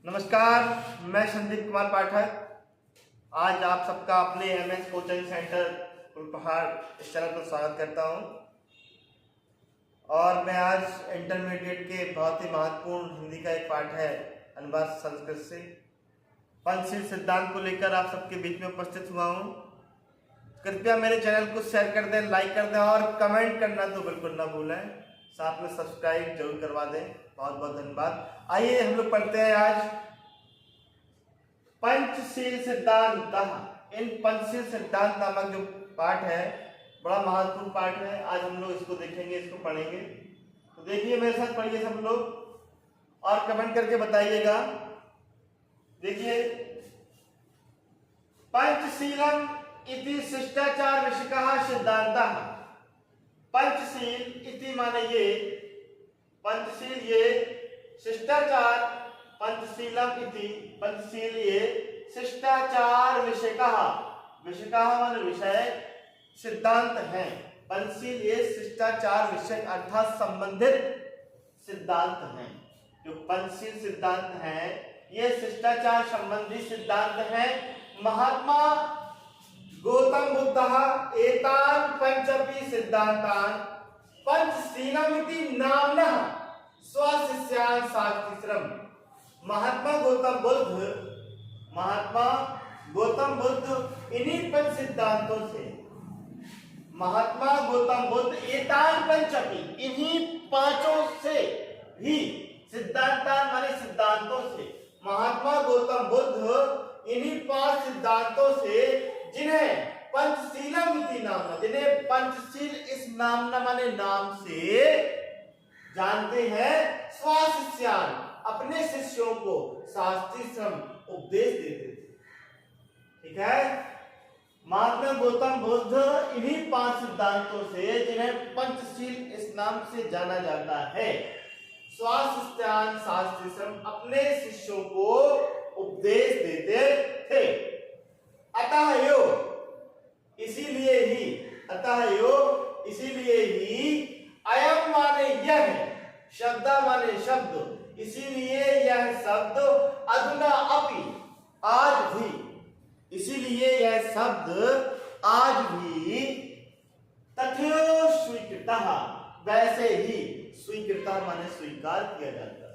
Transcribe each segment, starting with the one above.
नमस्कार, मैं संदीप कुमार पाठक। आज आप सबका अपने एमएस कोचिंग सेंटर फुलपहाड़ इस चैनल पर स्वागत करता हूं। और मैं आज इंटरमीडिएट के बहुत ही महत्वपूर्ण हिंदी का एक पाठ है अनुवाद संस्कृत से पंचशील सिद्धांत को लेकर आप सबके बीच में उपस्थित हुआ हूं। कृपया मेरे चैनल को शेयर कर दें, लाइक कर दें और कमेंट करना तो बिल्कुल ना भूलें। साथ में सब्सक्राइब जरूर करवा दें। बहुत बहुत धन्यवाद। आइए हम लोग पढ़ते हैं आज पंचशील सिद्धांत। इन पंचशील सिद्धांत नामक जो पाठ है बड़ा महत्वपूर्ण पाठ है। आज हम लोग इसको देखेंगे, इसको पढ़ेंगे। तो देखिए, मेरे साथ पढ़िए सब लोग और कमेंट करके बताइएगा। देखिए, पंचशीलम इति शिष्टाचार विषयकः सिद्धान्तः। पंचशील इति माने ये, पंचशील ये, शिष्टाचार, पंचशीलम इति, पंचशील ये, शिष्टाचार विषयकः, विषयकः माने विषय, सिद्धांत है। पंचशील ये शिष्टाचार विषय अर्थात संबंधित सिद्धांत हैं। जो पंचशील सिद्धांत हैं ये शिष्टाचार संबंधी सिद्धांत हैं। महात्मा गौतम बुद्धः एतान् पंचपि सिद्धान्तान् पंचशीलमिति नाम्नः स्वशिष्यान् शास्त्रीश्रम। महात्मा गौतम बुद्ध इन्हीं पंच सिद्धांतों से, महात्मा गौतम बुद्ध एतान् पंचपि, इन्हीं पांचों से भी, सिद्धांतान् माने सिद्धांतों से, महात्मा गौतम बुद्ध इन्हीं पांच सिद्धांतों से जिन्हें पंचशीलम इति नाम, जिन्हें पंचशील इस नाम न माने नाम से जानते हैं, स्वशिष्यान अपने शिष्यों को शास्त्रीय श्रम उपदेश देते थे। ठीक है, महात्मा गौतम बुद्ध इन्हीं पांच सिद्धांतों से जिन्हें पंचशील इस नाम से जाना जाता है, स्वशिष्यान शास्त्रीय श्रम अपने शिष्यों को उपदेश देते थे। अतः यो, इसीलिए ही, अतः यो इसीलिए ही, अयम माने यह, शब्द माने शब्द, इसीलिए यह शब्द, अधुना अपि आज भी, इसीलिए यह शब्द आज भी, तथैव स्वीकृतः वैसे ही, स्वीकृतः माने स्वीकार किया जाता है।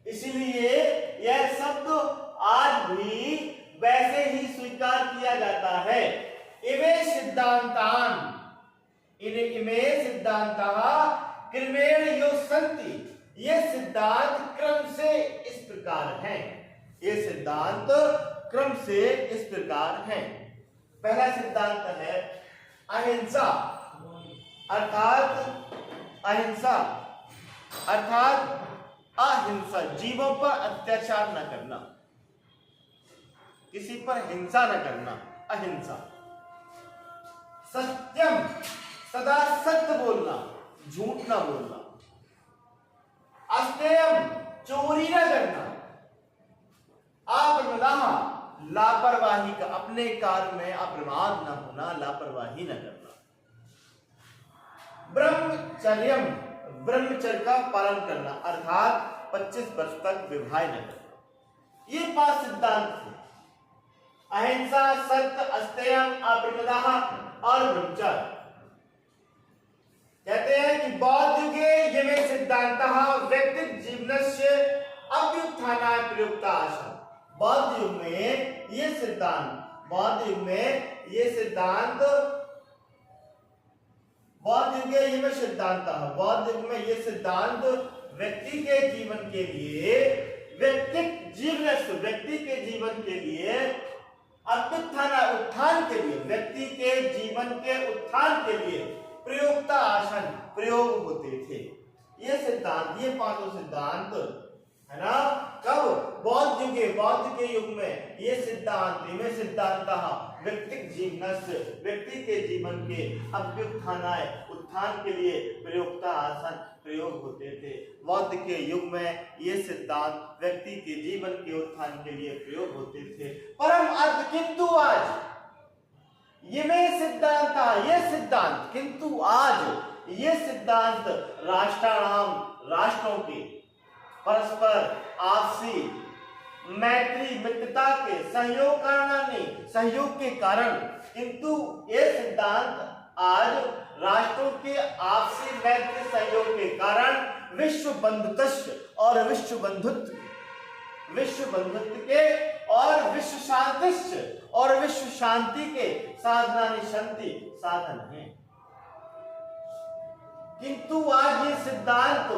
इसीलिए यह शब्द आज भी वैसे ही स्वीकार किया जाता है। इमे सिद्धांतान, इमे सिद्धांतः क्रमेण यो सन्ति, ये सिद्धांत क्रम से इस प्रकार हैं। ये सिद्धांत क्रम से इस प्रकार हैं। पहला सिद्धांत है अहिंसा, अर्थात अहिंसा अर्थात अहिंसा, जीवों पर अत्याचार न करना, किसी पर हिंसा न करना, अहिंसा। सत्यम, सदा सत्य बोलना, झूठ न बोलना। अस्तेयम, चोरी न करना। अप्रमादः, लापरवाही का, अपने कार्य में अप्रमाद न होना, लापरवाही न करना। ब्रह्मचर्यम, ब्रह्मचर्य का पालन करना, अर्थात 25 वर्ष तक विवाह न करना। ये पांच सिद्धांत थे, अहिंसा, सत्य, अस्तेयम, अप्रमादः और ब्रह्मचर्य। कहते हैं कि बौद्ध युगे यमे सिद्धांतः व्यक्ति जीवनस्य अभ्युत्थानाय प्रयुक्ता आसन्। बौद्ध युग में ये सिद्धांत, बौद्ध युग में ये सिद्धांत, बौद्ध युग ये में सिद्धांत, बौद्ध युग में ये सिद्धांत व्यक्ति के जीवन के लिए, व्यक्ति के जीवन के लिए, अभ्युत्थान, उत्थान के लिए, व्यक्ति के जीवन के उत्थान के लिए प्रयोक्ता आसन, प्रयोग होते थे। ये सिद्धांत, ये पांचों सिद्धांत है ना, कब? बौद्ध युगे, बौद्ध के युग में ये सिद्धांत, इमे सिद्धांतः व्यक्तिक जीवनस्य, व्यक्ति के जीवन के अभ्युत्थानाय, उत्थान के लिए प्रयोक्ता आसन प्रयोग होते थे। बौद्ध के युग में ये सिद्धांत व्यक्ति के जीवन के उत्थान के लिए प्रयोग होते थे। परम अर्थ, किंतु आज ये में सिद्धांत, ये सिद्धांत, किंतु आज ये सिद्धांत राष्ट्राणाम, राष्ट्रों के परस्पर आपसी मैत्री मित्रता के सहयोग कारणानि सहयोग के कारण, किंतु ये सिद्धांत आज राष्ट्रों के आपसी मैत्री सहयोग के कारण विश्व बंधुत्व और विश्व बंधुत्व के और विश्व शांतिश्च और विश्व शांति के साधनानि शांति साधन हैं। किंतु आज ये सिद्धांत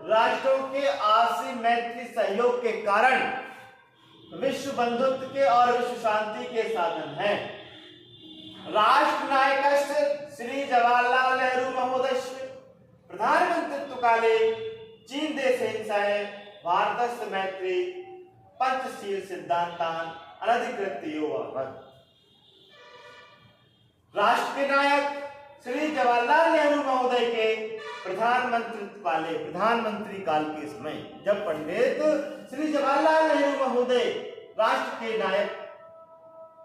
राष्ट्रों के आपसी मैत्री सहयोग के कारण विश्व बंधुत्व के और विश्व शांति के साधन हैं। राष्ट्र नायक श्री जवाहरलाल नेहरू महोदय प्रधानमंत्रित्व काले चीन देशेन सह भारतस्य मैत्री पंचशील सिद्धांतान अनधिकृत्यो अभवत्। राष्ट्र के नायक श्री जवाहरलाल नेहरू महोदय के प्रधानमंत्री काल के समय जब पंडित श्री जवाहरलाल नेहरू महोदय राष्ट्र के नायक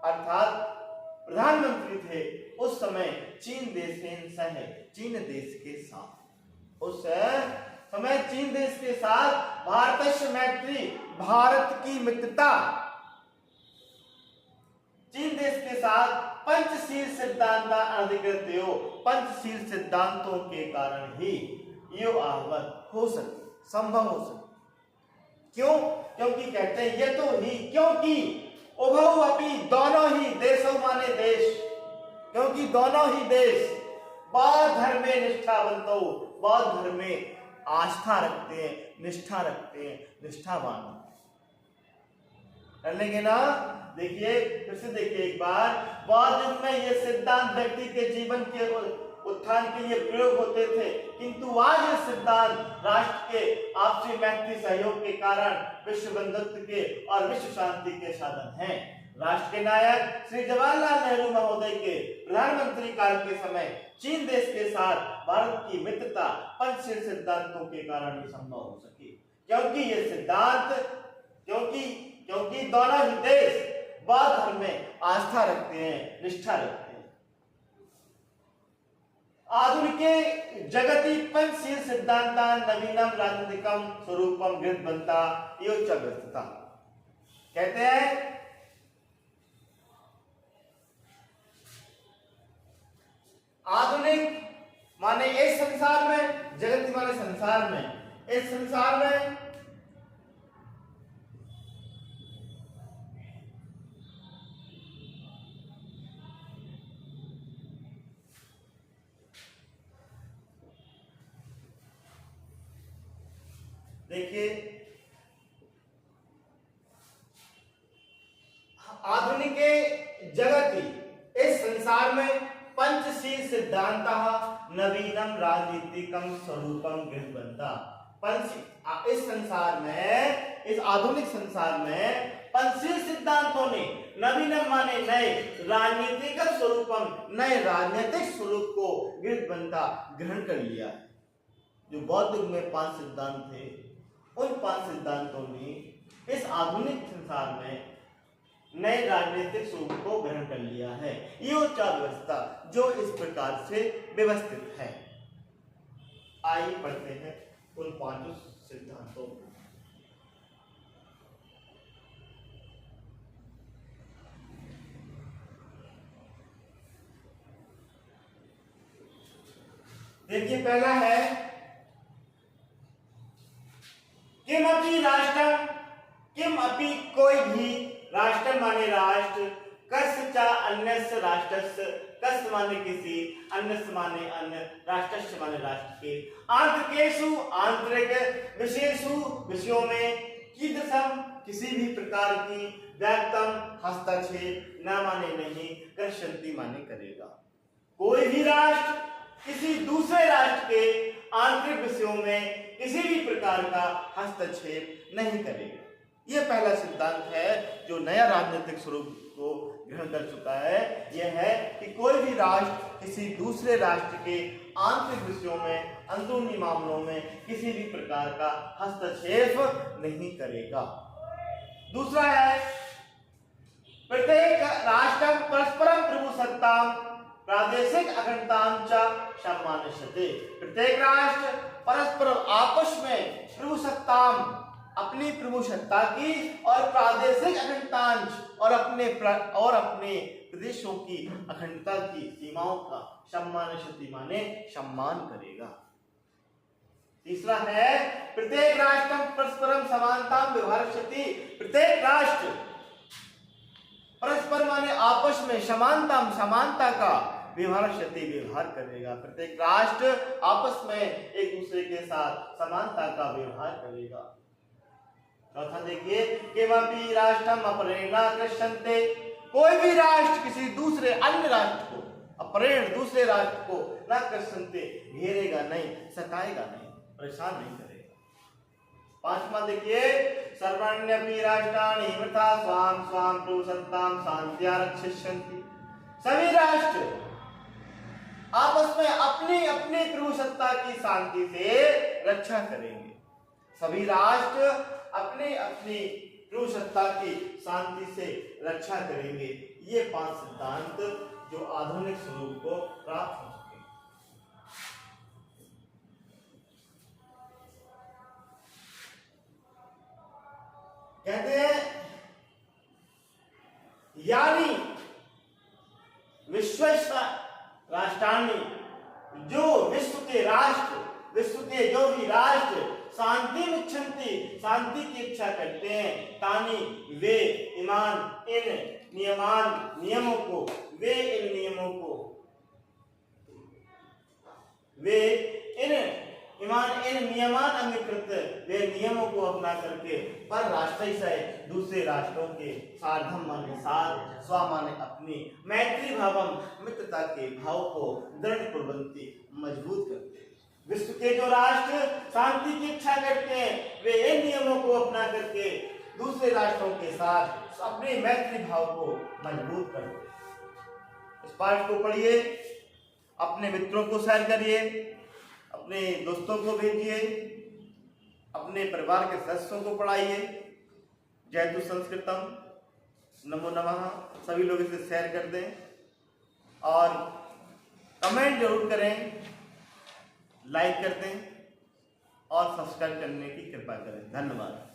अर्थात प्रधानमंत्री थे, उस समय चीन देश के साथ उस समय चीन देश के साथ भारतस्य मैत्री भारत की मित्रता चीन देश के साथ पंचशील सिद्धांत अधिकृत्यो पंचशील सिद्धांतों के कारण ही यो आहवत हो सके, संभव हो सके। क्यों? क्योंकि कहते हैं ये तो ही, क्योंकि उभौ अपि दोनों ही देशों माने देश, क्योंकि दोनों ही देश बौद्ध धर्म में निष्ठावंतो बौद्ध धर्म में आस्था रखते हैं, निष्ठा रखते हैं, निष्ठावान कर लेंगे ना। देखिए फिर से देखिए एक बार, बौद्ध युग में ये सिद्धांत व्यक्ति के जीवन के उत्थान के लिए प्रयोग होते थे, किंतु आज ये सिद्धांत राष्ट्र के आपसी मैत्री सहयोग के कारण विश्व बंधुत्व के और विश्व शांति के साधन हैं। राष्ट्र के नायक श्री जवाहरलाल नेहरू महोदय के प्रधानमंत्री काल के समय चीन देश के साथ भारत की मित्रता पंचशील सिद्धांतों के कारण ही संभव हो सकी, क्योंकि ये सिद्धांत क्योंकि दोनों ही देश बौद्ध धर्म में आस्था रखते हैं, निष्ठा रखते हैं। आधुनिके जगति पंचशील सिद्धांतान नवीनम राजनीतिकम स्वरूपम गृह्णवन्ता योच्चग्रस्तता। कहते हैं आधुनिक माने इस संसार में, जगत माने संसार में, इस संसार में देखिए आधुनिक जगति इस संसार में पंचशील सिद्धांतः नवीनम राजनीतिकम स्वरूपम गृह्णवन्ता। इस संसार में, इस आधुनिक संसार में पंचशील सिद्धांतों ने नवीनम माने नए राजनीतिक स्वरूपम नए राजनीतिक स्वरूप को गृह्णवन्ता ग्रहण कर लिया है। जो बौद्ध युग में 5 सिद्धांत थे, उन 5 सिद्धांतों ने इस आधुनिक संसार में नए राजनीतिक स्वरूप को ग्रहण कर लिया है। यो चार व्यवस्था जो इस प्रकार से व्यवस्थित है। आइए पढ़ते हैं उन 5 सिद्धांतों को। देखिए पहला है किमपि राष्ट्रम, किमपि कोई भी राष्ट्र माने राष्ट्र, कस्य च अन्यस्य राष्ट्रस्य, कस्य माने किसी, अन्यस्य माने अन्य, राष्ट्रस्य माने राष्ट्र के, आंतरिकेषु आंतरिक, विशेषु विषयों में, कीदृशम किसी भी प्रकार की, व्यक्तम हस्तक्षेप न माने नहीं, कर्षन्ति माने करेगा। कोई भी राष्ट्र किसी दूसरे राष्ट्र के आंतरिक विषयों में किसी भी प्रकार का हस्तक्षेप नहीं करेगा। यह पहला सिद्धांत है जो नया राजनीतिक स्वरूप को ग्रहण कर चुका है। यह है कि कोई भी राष्ट्र किसी दूसरे राष्ट्र के आंतरिक विषयों में, अंदरूनी मामलों में किसी भी प्रकार का हस्तक्षेप नहीं करेगा। दूसरा है प्रत्येक राष्ट्र परस्परम प्रभुसत्ताम प्रादेशिक अखंडताम च सम्मानयते। प्रत्येक राष्ट्र परस्पर आपस में प्रभुसत्ताम अपनी प्रभुसत्ता की और प्रादेशिक अखंडतांश और अपने प्रदेशों की अखंडता की सीमाओं का सम्मानयति माने सम्मान करेगा। तीसरा है प्रत्येक राष्ट्र परस्परम समानताम व्यवहारयति। प्रत्येक राष्ट्र परस्पर माने आपस में समानता का व्यवहार करेगा। प्रत्येक राष्ट्र आपस में एक दूसरे के साथ समानता का व्यवहार करेगा। चौथा देखिए किमपि राष्ट्रम अपरेण कृष्यन्ते। कोई भी राष्ट्र किसी दूसरे अन्य राष्ट्र को अपरेण दूसरे राष्ट्र को न कृष्यन्ते घेरेगा नहीं, सताएगा नहीं, परेशान नहीं करेगा। पांचवा देखिए सर्वाण्यपि राष्ट्राणि वृथा स्वाम स्वाम प्रभुसत्तां शान्त्या रक्षिष्यन्ति। सभी राष्ट्र आपस में अपनी अपनी प्रभुसत्ता की शांति से रक्षा करेंगे। सभी राष्ट्र अपनी अपनी प्रभुसत्ता की शांति से रक्षा करेंगे। ये 5 सिद्धांत जो आधुनिक स्वरूप को प्राप्त हो चुके। कहते हैं यानी विश्व राष्ट्राणी, जो विश्व के जो भी राष्ट्र शांति इच्छन्ति, शांति की इच्छा करते हैं, तानी वे ईमान इन नियमों को अंगीकृत वे नियमों को अपना करके पर राष्ट्र से दूसरे राष्ट्रों के सार्धम माने साथ, स्व माने अपनी, मैत्री भावम मित्रता के भाव को दृढ़ प्रबंधी मजबूत करते हैं। विश्व के जो राष्ट्र शांति की इच्छा करते हैं वे इन नियमों को अपना करके दूसरे राष्ट्रों के साथ अपने मैत्री भाव को मजबूत करते हैं। इस पाठ को पढ़िए, अपने मित्रों को शेयर करिए, अपने दोस्तों को भेजिए, अपने परिवार के सदस्यों को पढ़ाइए। जयतु संस्कृतम, नमो नमः। सभी लोग इसे शेयर कर दें और कमेंट जरूर करें, लाइक कर दें और सब्सक्राइब करने की कृपा करें। धन्यवाद।